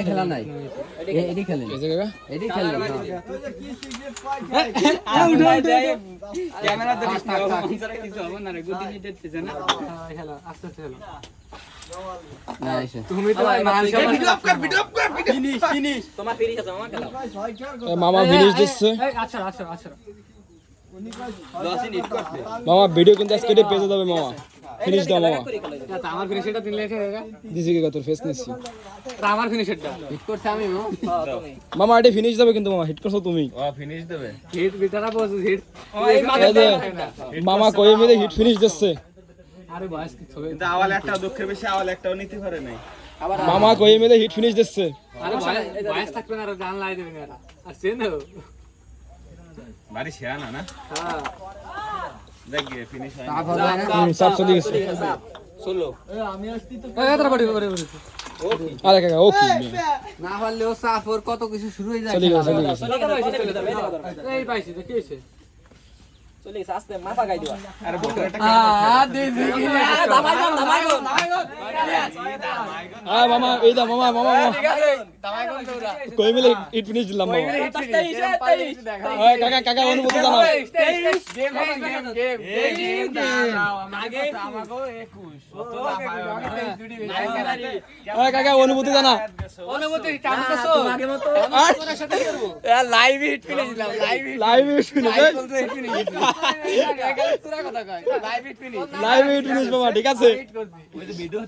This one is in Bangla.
খেলা নাই এডি খেলেন এডি খেলেন ক্যামেরা ধরিস না মনসারে কিছু হবে না রে গুটি নিতেছে না খেলা আস্তে আস্তে খেলা নাইস তুমি তো ভিডিও কর ফিনিশ তোমার ফিনিশ আছে মামা খেলা মামা ফিনিশ দিচ্ছে আচ্ছা মামা ভিডিও কিন্তু আজকে পেজে যাবে মামা ফিনিশ দাও মামা আমার ফিনিশটা দিলে খেলেগা দিছি কি তোর ফেস নিছি আমার ফিনিশটা হিট করছে আমি মামা এটা ফিনিশ দেবে কিন্তু মামা হিট করছো তুমি ফিনিশ দেবে হিট বিটারা বস হিট মামা কই মেরে হিট ফিনিশ দিচ্ছে আরে বয়স কি হবে কিন্তু আওয়াল একটা দুঃখের বেশি আওয়াল একটাও নিতে পারে নাই মামা কই মেরে হিট ফিনিশ দিচ্ছে আরে বয়স থাকবে না আর গান লাই দেবে না আর সেন বাড়ি শেয়ানা না হ্যাঁ দেখ গে ফিনিশ হয় সব চলে গেছে চলো আমি আসছি তো এতটা বড় করে আরে কাকা ওকে না পারলেও সাফর কত কিছু শুরু হয়ে যায় চলে গেছে এই পাইছি তো কি হইছে চলে গেছে আস্তে মাথা গাই দিবা আরে বকরাটা দে দামাই গো মামা এই দা মামা দামাই কোন দৌড়া কই মিলে হিট ফিনিশ দিলাম মামা কাকা কাকা অনুমতি জানাও গেম আগে আমাগো 21 কাকা অনুমতি জানা অনুমতি টানতেছো আগে মতো তোর সাথে করব লাইভ হিট ফিনিশ দিলাম লাইভ হিট ফিনিশ কথা কয় live hit finish live hit finish মামা ঠিক আছে ওই যে ভিডিও